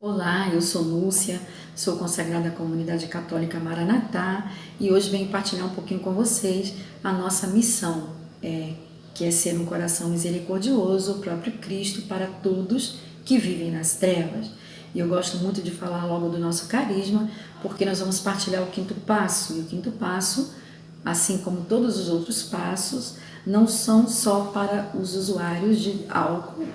Olá, eu sou Lúcia, sou consagrada à comunidade católica Maranatá e hoje venho partilhar um pouquinho com vocês a nossa missão, que é ser um coração misericordioso, o próprio Cristo para todos que vivem nas trevas. E eu gosto muito de falar logo do nosso carisma, porque nós vamos partilhar o quinto passo, e o quinto passo, assim como todos os outros passos, não são só para os usuários de álcool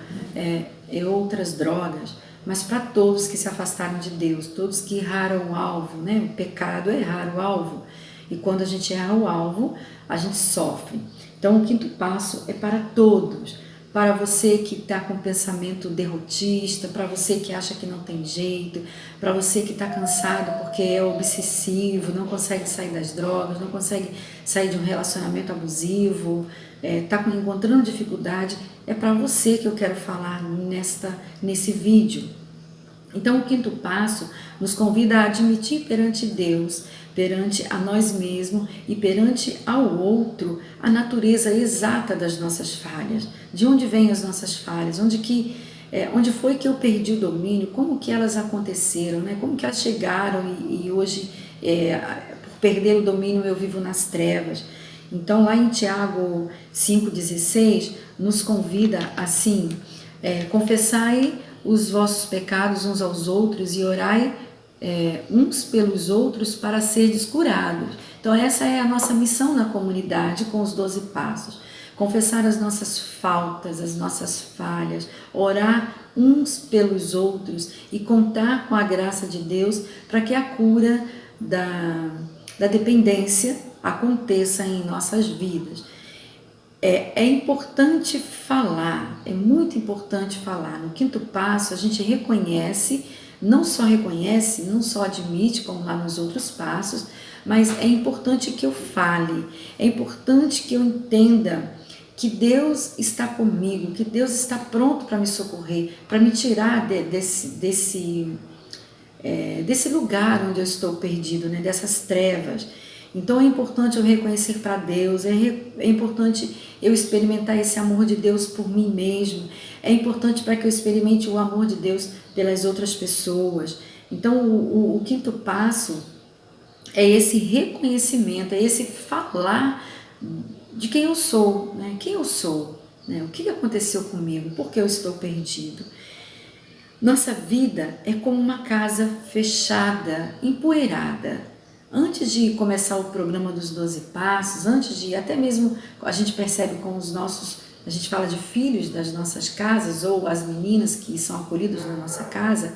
e outras drogas, mas para todos que se afastaram de Deus, todos que erraram o alvo, né? O pecado é errar o alvo. E quando a gente erra o alvo, a gente sofre. Então, o quinto passo é para todos. Para você que está com pensamento derrotista, para você que acha que não tem jeito, para você que está cansado porque é obsessivo, não consegue sair das drogas, não consegue sair de um relacionamento abusivo, está encontrando dificuldade, é para você que eu quero falar nesse vídeo. Então, o quinto passo nos convida a admitir perante Deus, perante a nós mesmos e perante ao outro a natureza exata das nossas falhas. De onde vêm as nossas falhas? Onde foi que eu perdi o domínio? Como que elas aconteceram? Né? Como que elas chegaram e hoje, por perder o domínio, eu vivo nas trevas? Então, lá em Tiago 5,16, nos convida assim, confessai os vossos pecados uns aos outros e orai uns pelos outros para serdes curados. Então essa é a nossa missão na comunidade com os 12 passos. Confessar as nossas faltas, as nossas falhas, orar uns pelos outros e contar com a graça de Deus para que a cura da dependência aconteça em nossas vidas. É importante falar, é muito importante falar. No quinto passo, a gente reconhece, não só admite, como lá nos outros passos, mas é importante que eu fale, é importante que eu entenda que Deus está comigo, que Deus está pronto para me socorrer, para me tirar desse lugar onde eu estou perdido, né, dessas trevas. Então é importante eu reconhecer para Deus, é importante eu experimentar esse amor de Deus por mim mesmo, é importante para que eu experimente o amor de Deus pelas outras pessoas. Então o quinto passo é esse reconhecimento, é esse falar de quem eu sou, né? Quem eu sou, né? O que aconteceu comigo, por que eu estou perdido. Nossa vida é como uma casa fechada, empoeirada. Antes de começar o programa dos 12 passos, antes de até mesmo a gente percebe com os nossos, a gente fala de filhos das nossas casas ou as meninas que são acolhidas na nossa casa,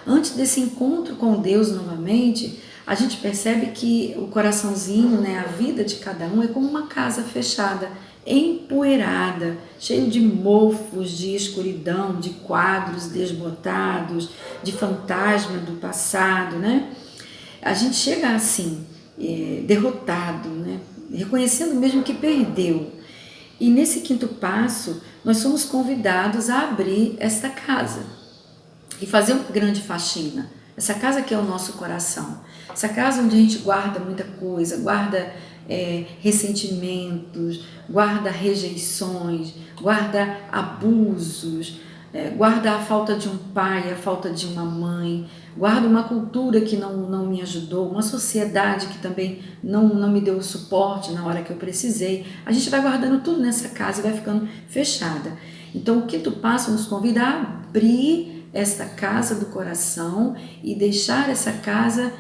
antes desse encontro com Deus novamente, a gente percebe que o coraçãozinho, né, a vida de cada um é como uma casa fechada, empoeirada, cheio de mofos, de escuridão, de quadros desbotados, de fantasma do passado, né? A gente chega assim, derrotado, né? Reconhecendo mesmo que perdeu. E nesse quinto passo, nós somos convidados a abrir esta casa e fazer uma grande faxina. Essa casa que é o nosso coração. Essa casa onde a gente guarda muita coisa, guarda ressentimentos, guarda rejeições, guarda abusos, guarda a falta de um pai, a falta de uma mãe, guarda uma cultura que não me ajudou, uma sociedade que também não me deu o suporte na hora que eu precisei. A gente vai guardando tudo nessa casa e vai ficando fechada. Então o quinto passo nos convida a abrir esta casa do coração e deixar essa casa,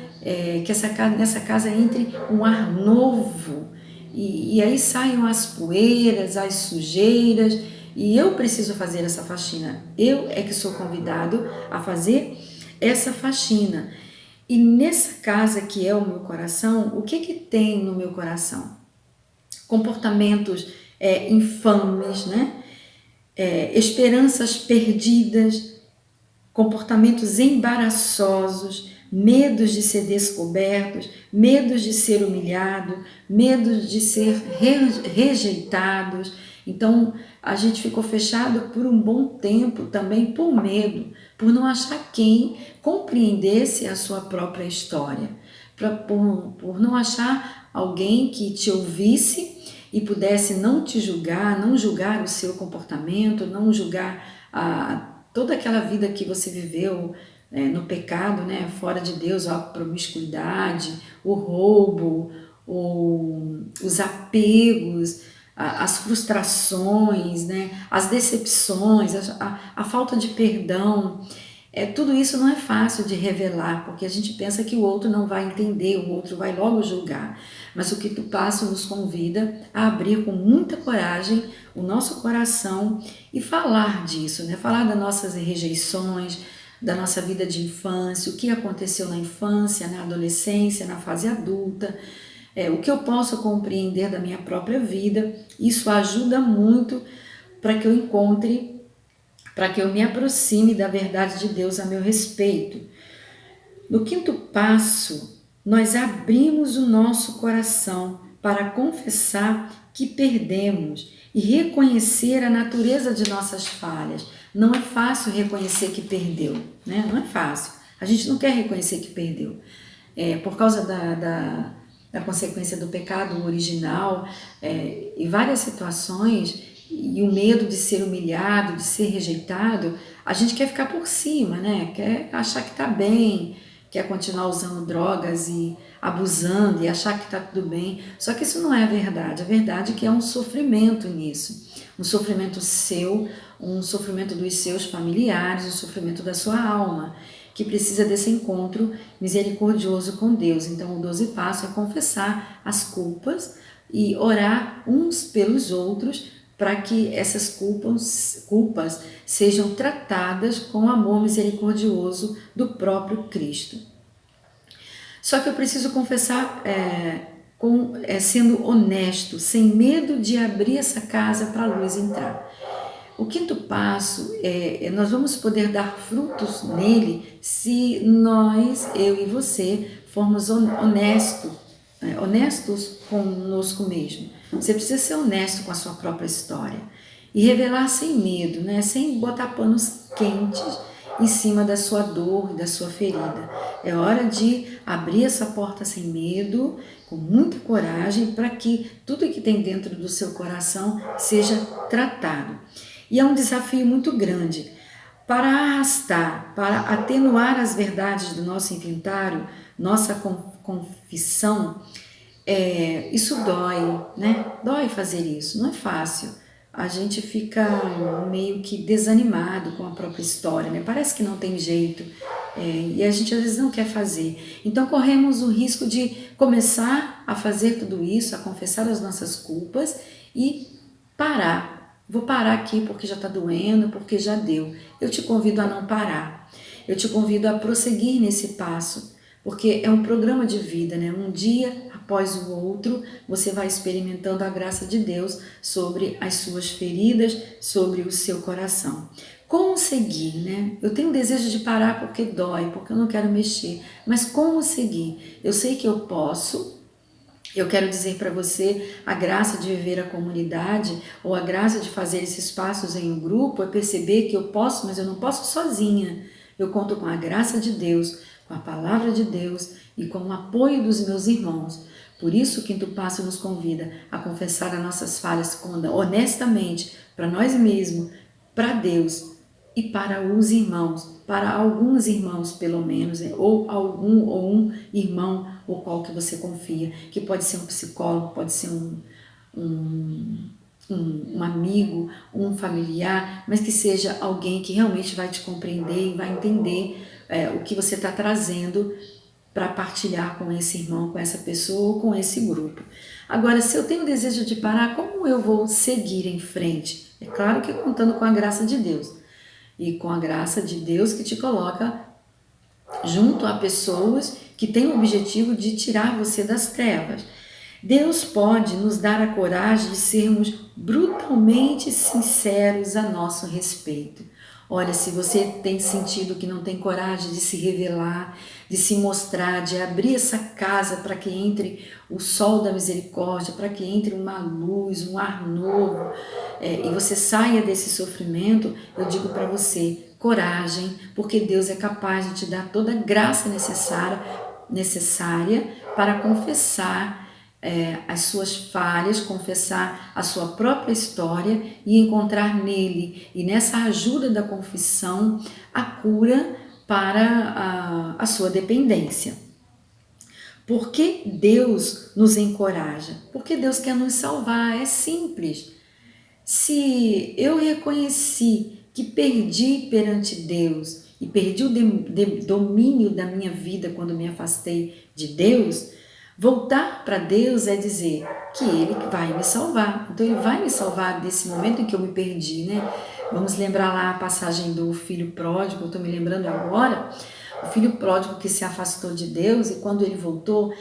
nessa casa entre um ar novo e aí saiam as poeiras, as sujeiras. E eu preciso fazer essa faxina. Eu é que sou convidado a fazer essa faxina. E nessa casa que é o meu coração, o que tem no meu coração? Comportamentos infames, né? Esperanças perdidas, comportamentos embaraçosos, medos de ser descobertos, medos de ser humilhado, medos de ser rejeitados. Então, a gente ficou fechado por um bom tempo também por medo, por não achar quem compreendesse a sua própria história, por não achar alguém que te ouvisse e pudesse não te julgar, não julgar o seu comportamento, não julgar toda aquela vida que você viveu no pecado, né, fora de Deus, a promiscuidade, o roubo, os apegos, as frustrações, né, as decepções, a falta de perdão. Tudo isso não é fácil de revelar, porque a gente pensa que o outro não vai entender, o outro vai logo julgar. Mas o Quinto Passo nos convida a abrir com muita coragem o nosso coração e falar disso, né? Falar das nossas rejeições, da nossa vida de infância, o que aconteceu na infância, na adolescência, na fase adulta, o que eu posso compreender da minha própria vida. Isso ajuda muito para que eu encontre, para que eu me aproxime da verdade de Deus a meu respeito. No quinto passo, nós abrimos o nosso coração para confessar que perdemos e reconhecer a natureza de nossas falhas. Não é fácil reconhecer que perdeu, né? Não é fácil. A gente não quer reconhecer que perdeu. Por causa da consequência do pecado original, e várias situações, e o medo de ser humilhado, de ser rejeitado, a gente quer ficar por cima, né? Quer achar que está bem, quer continuar usando drogas e abusando e achar que está tudo bem. Só que isso não é a verdade. A verdade é que é um sofrimento nisso. Um sofrimento seu, um sofrimento dos seus familiares, um sofrimento da sua alma, que precisa desse encontro misericordioso com Deus. Então, o 12 passo é confessar as culpas e orar uns pelos outros para que essas culpas sejam tratadas com o amor misericordioso do próprio Cristo. Só que eu preciso confessar sendo honesto, sem medo de abrir essa casa para a luz entrar. O quinto passo nós vamos poder dar frutos nele se nós, eu e você, formos honestos conosco mesmo. Você precisa ser honesto com a sua própria história e revelar sem medo, né? Sem botar panos quentes em cima da sua dor e da sua ferida. É hora de abrir essa porta sem medo, com muita coragem, para que tudo que tem dentro do seu coração seja tratado. E é um desafio muito grande. Para arrastar, para atenuar as verdades do nosso inventário, nossa confissão, isso dói, né? Dói fazer isso, não é fácil. A gente fica meio que desanimado com a própria história, né? Parece que não tem jeito, e a gente às vezes não quer fazer. Então corremos o risco de começar a fazer tudo isso, a confessar as nossas culpas e parar. Vou parar aqui porque já está doendo, porque já deu. Eu te convido a não parar. Eu te convido a prosseguir nesse passo, porque é um programa de vida, né? Um dia após o outro, você vai experimentando a graça de Deus sobre as suas feridas, sobre o seu coração. Como seguir, né? Eu tenho desejo de parar porque dói, porque eu não quero mexer. Mas como seguir? Eu sei que eu posso. Eu quero dizer para você, a graça de viver a comunidade ou a graça de fazer esses passos em um grupo é perceber que eu posso, mas eu não posso sozinha. Eu conto com a graça de Deus, com a palavra de Deus e com o apoio dos meus irmãos. Por isso o quinto passo nos convida a confessar as nossas falhas honestamente para nós mesmos, para Deus e para os irmãos, para alguns irmãos pelo menos, ou um irmão ou qual que você confia, que pode ser um psicólogo, pode ser um amigo, um familiar, mas que seja alguém que realmente vai te compreender e vai entender o que você está trazendo para partilhar com esse irmão, com essa pessoa ou com esse grupo. Agora, se eu tenho desejo de parar, como eu vou seguir em frente? É claro que contando com a graça de Deus. E com a graça de Deus que te coloca junto a pessoas que têm o objetivo de tirar você das trevas. Deus pode nos dar a coragem de sermos brutalmente sinceros a nosso respeito. Olha, se você tem sentido que não tem coragem de se revelar, de se mostrar, de abrir essa casa para que entre o sol da misericórdia, para que entre uma luz, um ar novo, e você saia desse sofrimento, eu digo para você, coragem, porque Deus é capaz de te dar toda a graça necessária para confessar as suas falhas, confessar a sua própria história e encontrar nele e nessa ajuda da confissão a cura para a sua dependência. Por que Deus nos encoraja? Porque Deus quer nos salvar, é simples. Se eu reconheci que perdi perante Deus e perdi o domínio da minha vida quando me afastei de Deus, voltar para Deus é dizer que Ele vai me salvar. Então Ele vai me salvar desse momento em que eu me perdi, né? Vamos lembrar lá a passagem do filho pródigo, eu estou me lembrando agora. O filho pródigo que se afastou de Deus e quando ele voltou,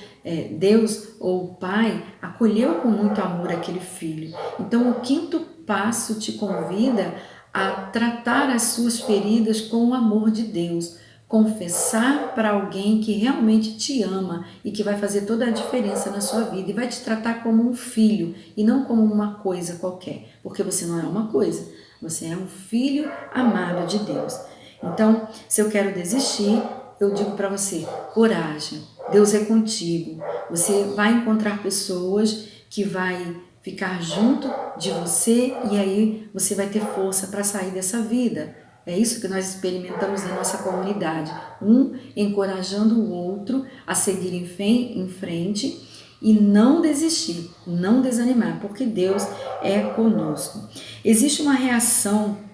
Deus ou o pai acolheu com muito amor aquele filho. Então o quinto passo te convida a tratar as suas feridas com o amor de Deus. Confessar para alguém que realmente te ama e que vai fazer toda a diferença na sua vida e vai te tratar como um filho e não como uma coisa qualquer, porque você não é uma coisa, você é um filho amado de Deus. Então, se eu quero desistir, eu digo para você, coragem, Deus é contigo. Você vai encontrar pessoas que vai ficar junto de você e aí você vai ter força para sair dessa vida. É isso que nós experimentamos na nossa comunidade, um encorajando o outro a seguir em frente e não desistir, não desanimar, porque Deus é conosco. Existe uma reação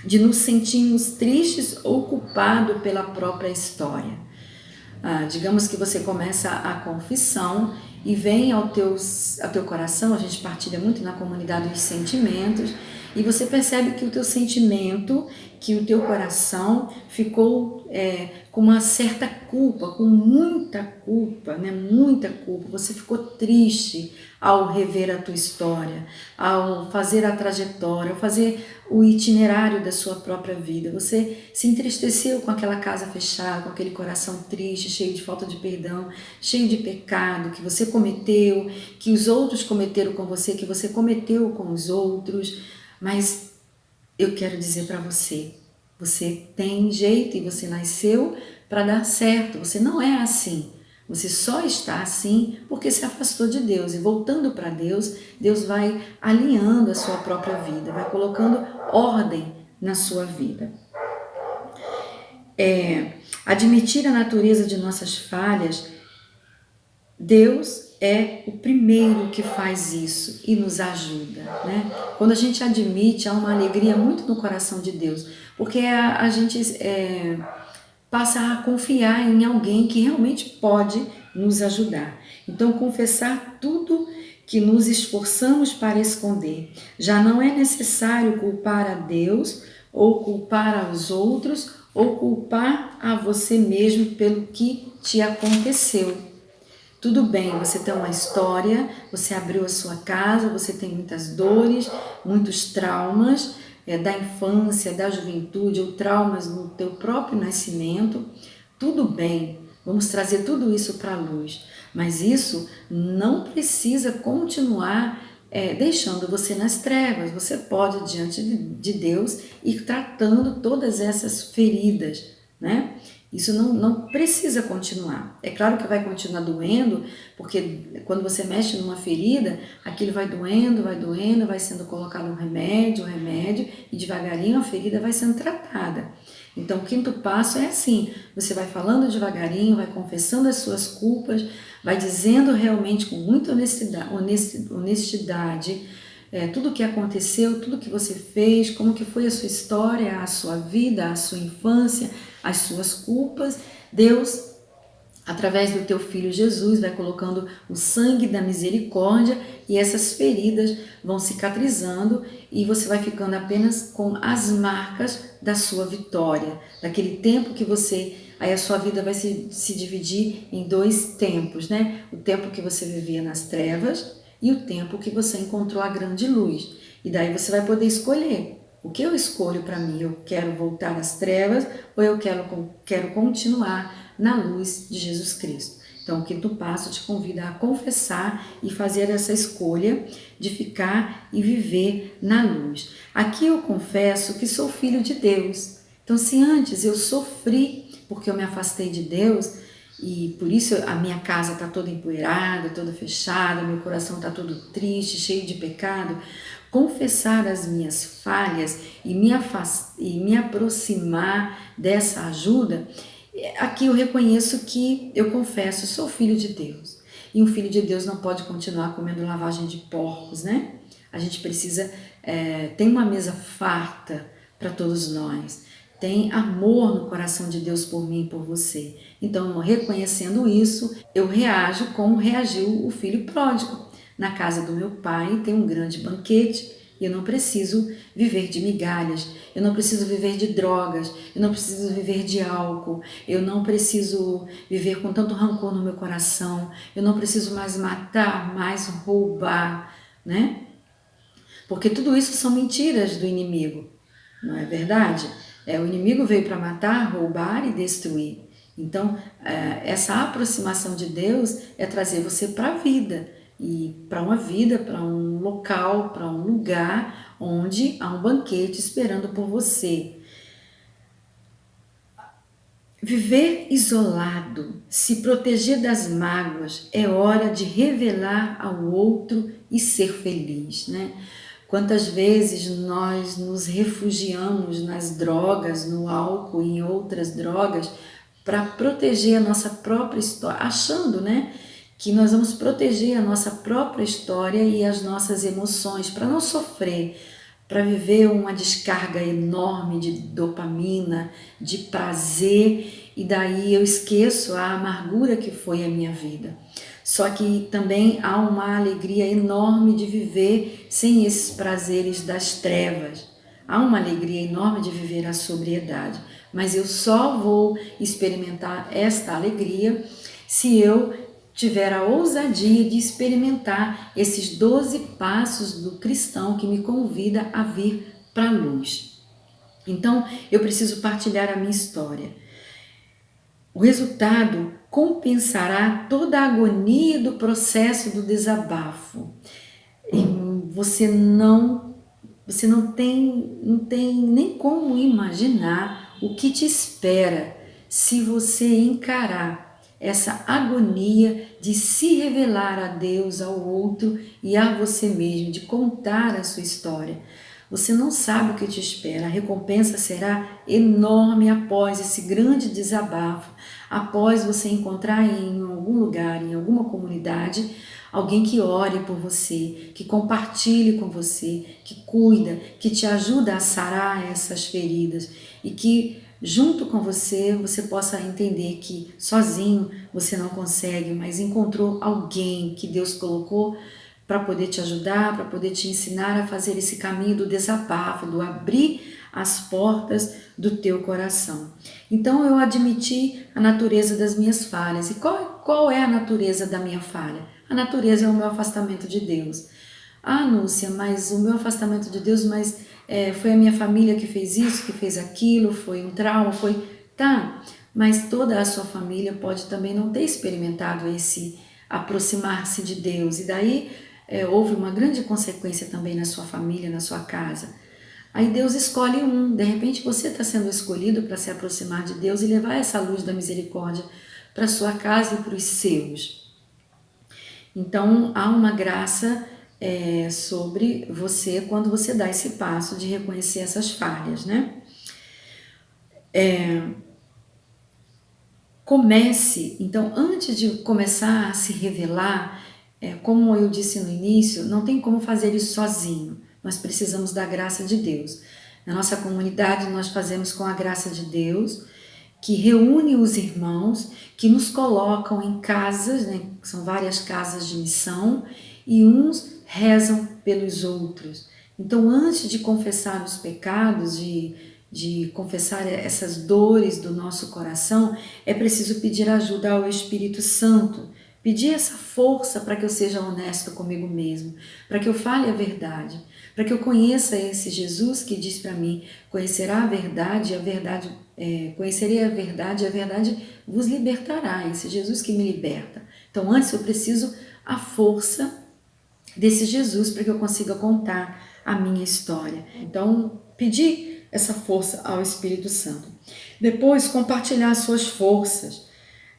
de nos sentirmos tristes ou culpados pela própria história. Digamos que você começa a confissão e vem ao teu coração, a gente partilha muito na comunidade os sentimentos, e você percebe que o teu sentimento, que o teu coração ficou com uma certa culpa, com muita culpa, né? Muita culpa. Você ficou triste ao rever a tua história, ao fazer a trajetória, ao fazer o itinerário da sua própria vida. Você se entristeceu com aquela casa fechada, com aquele coração triste, cheio de falta de perdão, cheio de pecado que você cometeu, que os outros cometeram com você, que você cometeu com os outros. Mas eu quero dizer para você, você tem jeito e você nasceu para dar certo. Você não é assim. Você só está assim porque se afastou de Deus. E voltando para Deus, Deus vai alinhando a sua própria vida, vai colocando ordem na sua vida. Admitir a natureza de nossas falhas, Deus é o primeiro que faz isso e nos ajuda, né? Quando a gente admite, há uma alegria muito no coração de Deus, porque a gente passa a confiar em alguém que realmente pode nos ajudar. Então, confessar tudo que nos esforçamos para esconder. Já não é necessário culpar a Deus ou culpar aos outros ou culpar a você mesmo pelo que te aconteceu. Tudo bem, você tem uma história, você abriu a sua casa, você tem muitas dores, muitos traumas da infância, da juventude, ou traumas no teu próprio nascimento. Tudo bem, vamos trazer tudo isso para a luz. Mas isso não precisa continuar deixando você nas trevas. Você pode, diante de Deus, ir tratando todas essas feridas, né? Isso não precisa continuar. É claro que vai continuar doendo, porque quando você mexe numa ferida, aquilo vai doendo, vai sendo colocado um remédio, e devagarinho a ferida vai sendo tratada. Então, o quinto passo é assim, você vai falando devagarinho, vai confessando as suas culpas, vai dizendo realmente com muita honestidade tudo o que aconteceu, tudo que você fez, como que foi a sua história, a sua vida, a sua infância, as suas culpas. Deus, através do teu Filho Jesus, vai colocando o sangue da misericórdia e essas feridas vão cicatrizando e você vai ficando apenas com as marcas da sua vitória, daquele tempo que aí a sua vida vai se dividir em dois tempos, né? O tempo que você vivia nas trevas e o tempo que você encontrou a grande luz. E daí você vai poder escolher. O que eu escolho para mim? Eu quero voltar às trevas ou eu quero continuar na luz de Jesus Cristo? Então, o quinto passo te convida a confessar e fazer essa escolha de ficar e viver na luz. Aqui eu confesso que sou filho de Deus. Então, se antes eu sofri porque eu me afastei de Deus, e por isso a minha casa está toda empoeirada, toda fechada, meu coração está todo triste, cheio de pecado. Confessar as minhas falhas e me aproximar dessa ajuda, aqui eu reconheço que eu confesso, sou filho de Deus. E um filho de Deus não pode continuar comendo lavagem de porcos, né? A gente precisa, tem uma mesa farta para todos nós. Tem amor no coração de Deus por mim e por você. Então, reconhecendo isso, eu reajo como reagiu o filho pródigo. Na casa do meu pai tem um grande banquete e eu não preciso viver de migalhas, eu não preciso viver de drogas, eu não preciso viver de álcool, eu não preciso viver com tanto rancor no meu coração, eu não preciso mais matar, mais roubar, né? Porque tudo isso são mentiras do inimigo, não é verdade? O inimigo veio para matar, roubar e destruir. Então, essa aproximação de Deus é trazer você para a vida, e para uma vida, para um local, para um lugar onde há um banquete esperando por você. Viver isolado, se proteger das mágoas, é hora de revelar ao outro e ser feliz, né? Quantas vezes nós nos refugiamos nas drogas, no álcool e em outras drogas para proteger a nossa própria história, achando, né, que nós vamos proteger a nossa própria história e as nossas emoções para não sofrer, para viver uma descarga enorme de dopamina, de prazer, e daí eu esqueço a amargura que foi a minha vida. Só que também há uma alegria enorme de viver sem esses prazeres das trevas. Há uma alegria enorme de viver a sobriedade, mas eu só vou experimentar esta alegria se eu tiver a ousadia de experimentar esses 12 passos do cristão que me convida a vir para a luz. Então, eu preciso partilhar a minha história. O resultado compensará toda a agonia do processo do desabafo. Você não tem nem como imaginar o que te espera se você encarar essa agonia de se revelar a Deus, ao outro e a você mesmo, de contar a sua história. Você não sabe o que te espera, a recompensa será enorme após esse grande desabafo, após você encontrar em algum lugar, em alguma comunidade, alguém que ore por você, que compartilhe com você, que cuida, que te ajuda a sarar essas feridas e que junto com você, você possa entender que sozinho você não consegue, mas encontrou alguém que Deus colocou para poder te ajudar, para poder te ensinar a fazer esse caminho do desabafo, do abrir as portas do teu coração. Então eu admiti a natureza das minhas falhas. E qual é a natureza da minha falha? A natureza é o meu afastamento de Deus. Ah, Núcia, mas o meu afastamento de Deus, foi a minha família que fez isso, que fez aquilo, foi um trauma, foi... Tá, mas toda a sua família pode também não ter experimentado esse aproximar-se de Deus. E daí houve uma grande consequência também na sua família, na sua casa. Aí Deus escolhe um. De repente você está sendo escolhido para se aproximar de Deus e levar essa luz da misericórdia para a sua casa e para os seus. Então há uma graça sobre você quando você dá esse passo de reconhecer essas falhas, né? Comece, então, antes de começar a se revelar, como eu disse no início, não tem como fazer isso sozinho. Nós precisamos da graça de Deus. Na nossa comunidade, nós fazemos com a graça de Deus, que reúne os irmãos, que nos colocam em casas, né? São várias casas de missão, e uns rezam pelos outros. Então, antes de confessar os pecados, de confessar essas dores do nosso coração, é preciso pedir ajuda ao Espírito Santo, pedir essa força para que eu seja honesto comigo mesmo, para que eu fale a verdade, para que eu conheça esse Jesus que diz para mim, conhecerá a verdade, conhecerei a verdade vos libertará, esse Jesus que me liberta. Então, antes eu preciso a força desse Jesus para que eu consiga contar a minha história. Então, pedir essa força ao Espírito Santo. Depois, compartilhar suas forças.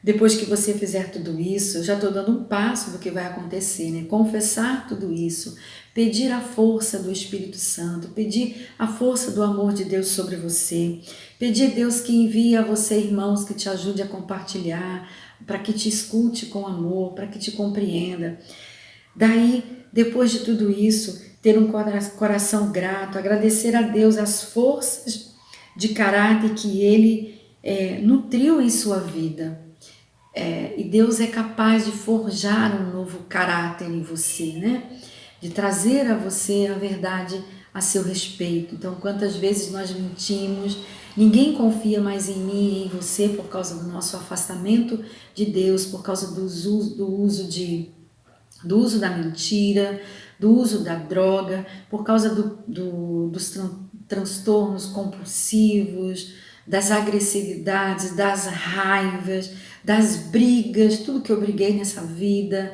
Depois que você fizer tudo isso, eu já estou dando um passo do que vai acontecer, né? Confessar tudo isso, pedir a força do Espírito Santo, pedir a força do amor de Deus sobre você, pedir a Deus que envie a você irmãos que te ajude a compartilhar, para que te escute com amor, para que te compreenda. Daí, depois de tudo isso, ter um coração grato, agradecer a Deus as forças de caráter que Ele nutriu em sua vida. E Deus é capaz de forjar um novo caráter em você, né? De trazer a você a verdade a seu respeito. Então, quantas vezes nós mentimos, ninguém confia mais em mim e em você por causa do nosso afastamento de Deus, por causa do uso da mentira, do uso da droga, por causa dos transtornos compulsivos, das agressividades, das raivas, das brigas, tudo que eu briguei nessa vida.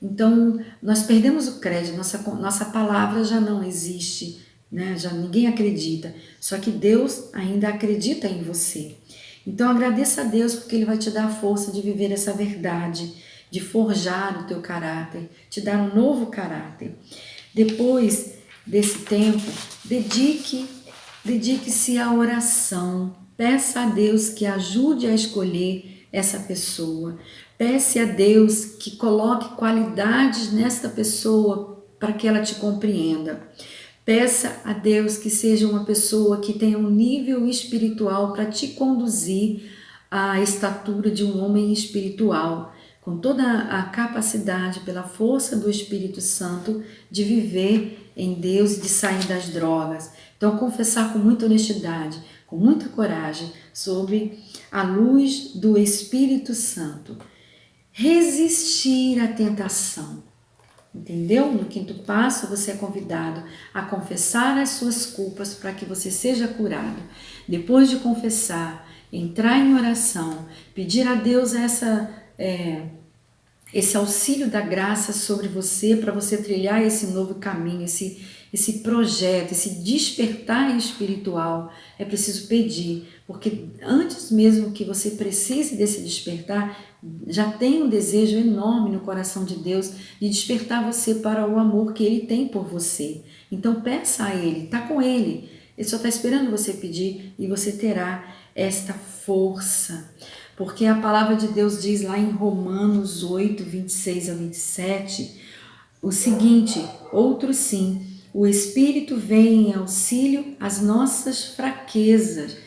Então, nós perdemos o crédito, nossa palavra já não existe, né? Já ninguém acredita, só que Deus ainda acredita em você. Então, agradeça a Deus porque Ele vai te dar a força de viver essa verdade, de forjar o teu caráter, te dar um novo caráter. Depois desse tempo, dedique-se à oração. Peça a Deus que ajude a escolher essa pessoa. Peça a Deus que coloque qualidades nesta pessoa para que ela te compreenda. Peça a Deus que seja uma pessoa que tenha um nível espiritual para te conduzir à estatura de um homem espiritual, com toda a capacidade, pela força do Espírito Santo, de viver em Deus e de sair das drogas. Então, confessar com muita honestidade, com muita coragem, sob a luz do Espírito Santo. Resistir à tentação. Entendeu? No quinto passo, você é convidado a confessar as suas culpas para que você seja curado. Depois de confessar, entrar em oração, pedir a Deus esse auxílio da graça sobre você, para você trilhar esse novo caminho, esse projeto, esse despertar espiritual. É preciso pedir, porque antes mesmo que você precise desse despertar, já tem um desejo enorme no coração de Deus de despertar você para o amor que Ele tem por você. Então peça a Ele, está com Ele. Ele só está esperando você pedir e você terá esta força. Porque a palavra de Deus diz lá em Romanos 8, 26 a 27, o seguinte: outro sim, o Espírito vem em auxílio às nossas fraquezas.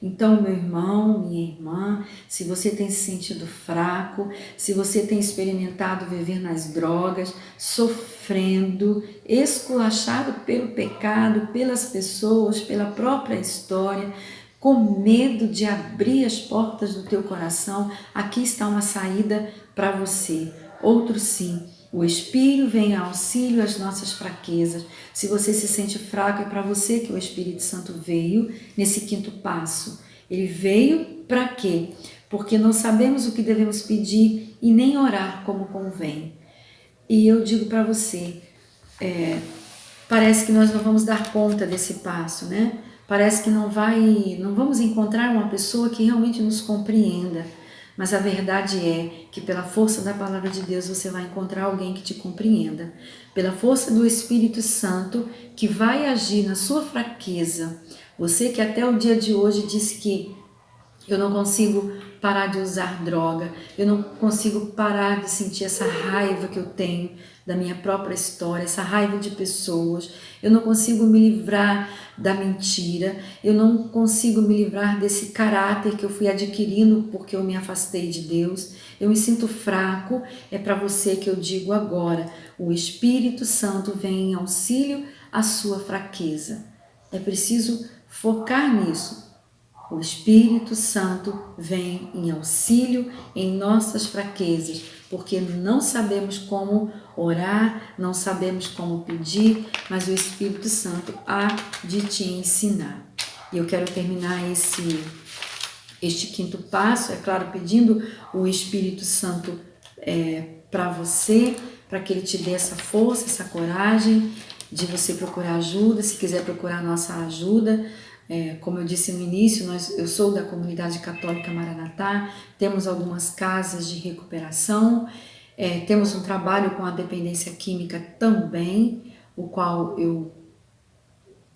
Então, meu irmão, minha irmã, se você tem se sentido fraco, se você tem experimentado viver nas drogas, sofrendo, esculachado pelo pecado, pelas pessoas, pela própria história, com medo de abrir as portas do teu coração, aqui está uma saída para você. Outro sim, o Espírito vem a auxílio às nossas fraquezas. Se você se sente fraco, é para você que o Espírito Santo veio nesse quinto passo. Ele veio para quê? Porque não sabemos o que devemos pedir e nem orar como convém. E eu digo para você, parece que nós não vamos dar conta desse passo, né? Parece que não vamos encontrar uma pessoa que realmente nos compreenda. Mas a verdade é que pela força da palavra de Deus você vai encontrar alguém que te compreenda. Pela força do Espírito Santo que vai agir na sua fraqueza. Você que até o dia de hoje disse que eu não consigo parar de usar droga, eu não consigo parar de sentir essa raiva que eu tenho da minha própria história, essa raiva de pessoas, eu não consigo me livrar da mentira, eu não consigo me livrar desse caráter que eu fui adquirindo porque eu me afastei de Deus, eu me sinto fraco. É para você que eu digo agora, o Espírito Santo vem em auxílio à sua fraqueza. É preciso focar nisso. O Espírito Santo vem em auxílio em nossas fraquezas, porque não sabemos como orar, não sabemos como pedir, mas o Espírito Santo há de te ensinar. E eu quero terminar este quinto passo, é claro, pedindo o Espírito Santo para você, para que ele te dê essa força, essa coragem de você procurar ajuda. Se quiser procurar nossa ajuda, Como eu disse no início, eu sou da comunidade católica Maranatá, temos algumas casas de recuperação, temos um trabalho com a dependência química também, o qual eu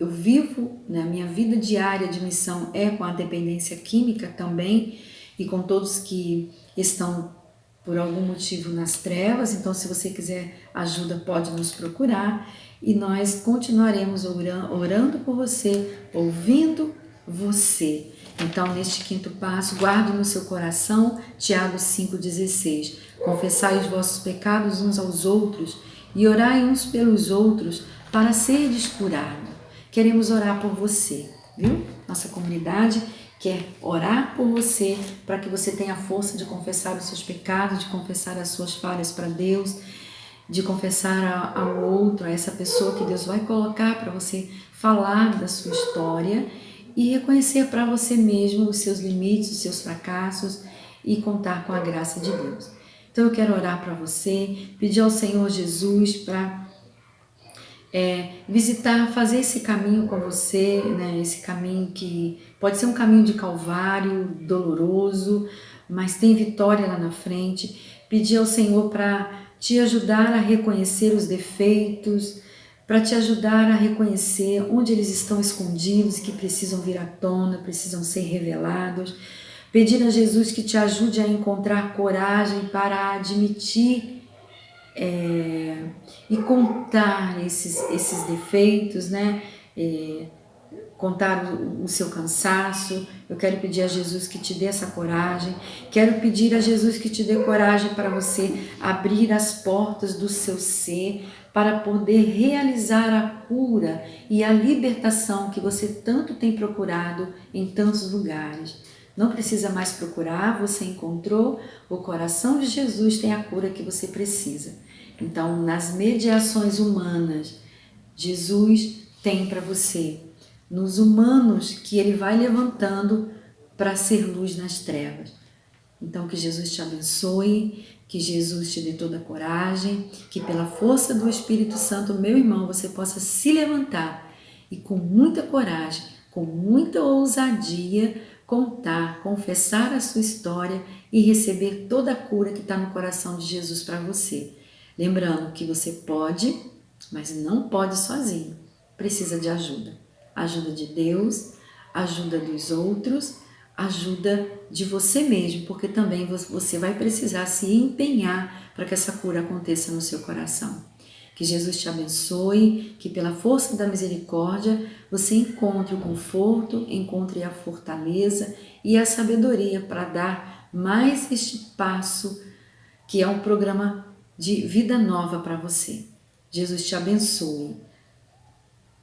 vivo, né? A minha vida diária de missão é com a dependência química também e com todos que estão por algum motivo nas trevas. Então, se você quiser ajuda, pode nos procurar e nós continuaremos orando por você, ouvindo você. Então, neste quinto passo, guarde no seu coração Tiago 5,16. Confessai os vossos pecados uns aos outros e orai uns pelos outros para serdes curados. Queremos orar por você, viu? Nossa comunidade quer orar por você para que você tenha a força de confessar os seus pecados, de confessar as suas falhas para Deus, de confessar ao outro, a essa pessoa que Deus vai colocar para você falar da sua história e reconhecer para você mesmo os seus limites, os seus fracassos e contar com a graça de Deus. Então eu quero orar para você, pedir ao Senhor Jesus para visitar, fazer esse caminho com você, né? Esse caminho que pode ser um caminho de calvário, doloroso, mas tem vitória lá na frente. Pedir ao Senhor para te ajudar a reconhecer os defeitos, para te ajudar a reconhecer onde eles estão escondidos, que precisam vir à tona, precisam ser revelados. Pedir a Jesus que te ajude a encontrar coragem para admitir e contar esses defeitos, né? Contar o seu cansaço. Eu quero pedir a Jesus que te dê essa coragem. Quero pedir a Jesus que te dê coragem para você abrir as portas do seu ser para poder realizar a cura e a libertação que você tanto tem procurado em tantos lugares. Não precisa mais procurar, você encontrou, o coração de Jesus tem a cura que você precisa. Então, nas mediações humanas, Jesus tem para você, nos humanos que Ele vai levantando para ser luz nas trevas. Então, que Jesus te abençoe, que Jesus te dê toda a coragem, que pela força do Espírito Santo, meu irmão, você possa se levantar e com muita coragem, com muita ousadia, contar, confessar a sua história e receber toda a cura que está no coração de Jesus para você. Lembrando que você pode, mas não pode sozinho. Precisa de ajuda. Ajuda de Deus, ajuda dos outros, ajuda de você mesmo, porque também você vai precisar se empenhar para que essa cura aconteça no seu coração. Que Jesus te abençoe, que pela força da misericórdia você encontre o conforto, encontre a fortaleza e a sabedoria para dar mais este passo, que é um programa de vida nova para você. Jesus te abençoe.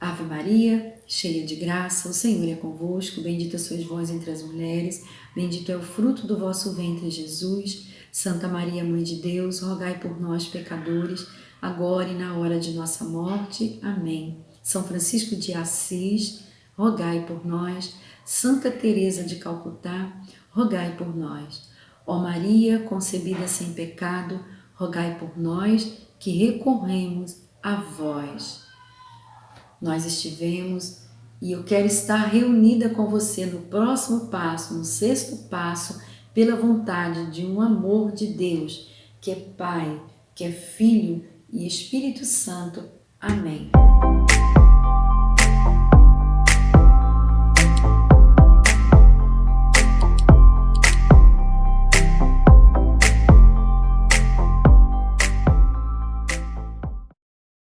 Ave Maria, cheia de graça, o Senhor é convosco, bendita sois vós entre as mulheres, bendito é o fruto do vosso ventre, Jesus. Santa Maria, Mãe de Deus, rogai por nós, pecadores, agora e na hora de nossa morte. Amém. São Francisco de Assis, rogai por nós. Santa Teresa de Calcutá, rogai por nós. Ó Maria, concebida sem pecado, rogai por nós que recorremos a vós. Nós estivemos e eu quero estar reunida com você no próximo passo, no sexto passo, pela vontade de um amor de Deus, que é Pai, que é Filho e Espírito Santo. Amém.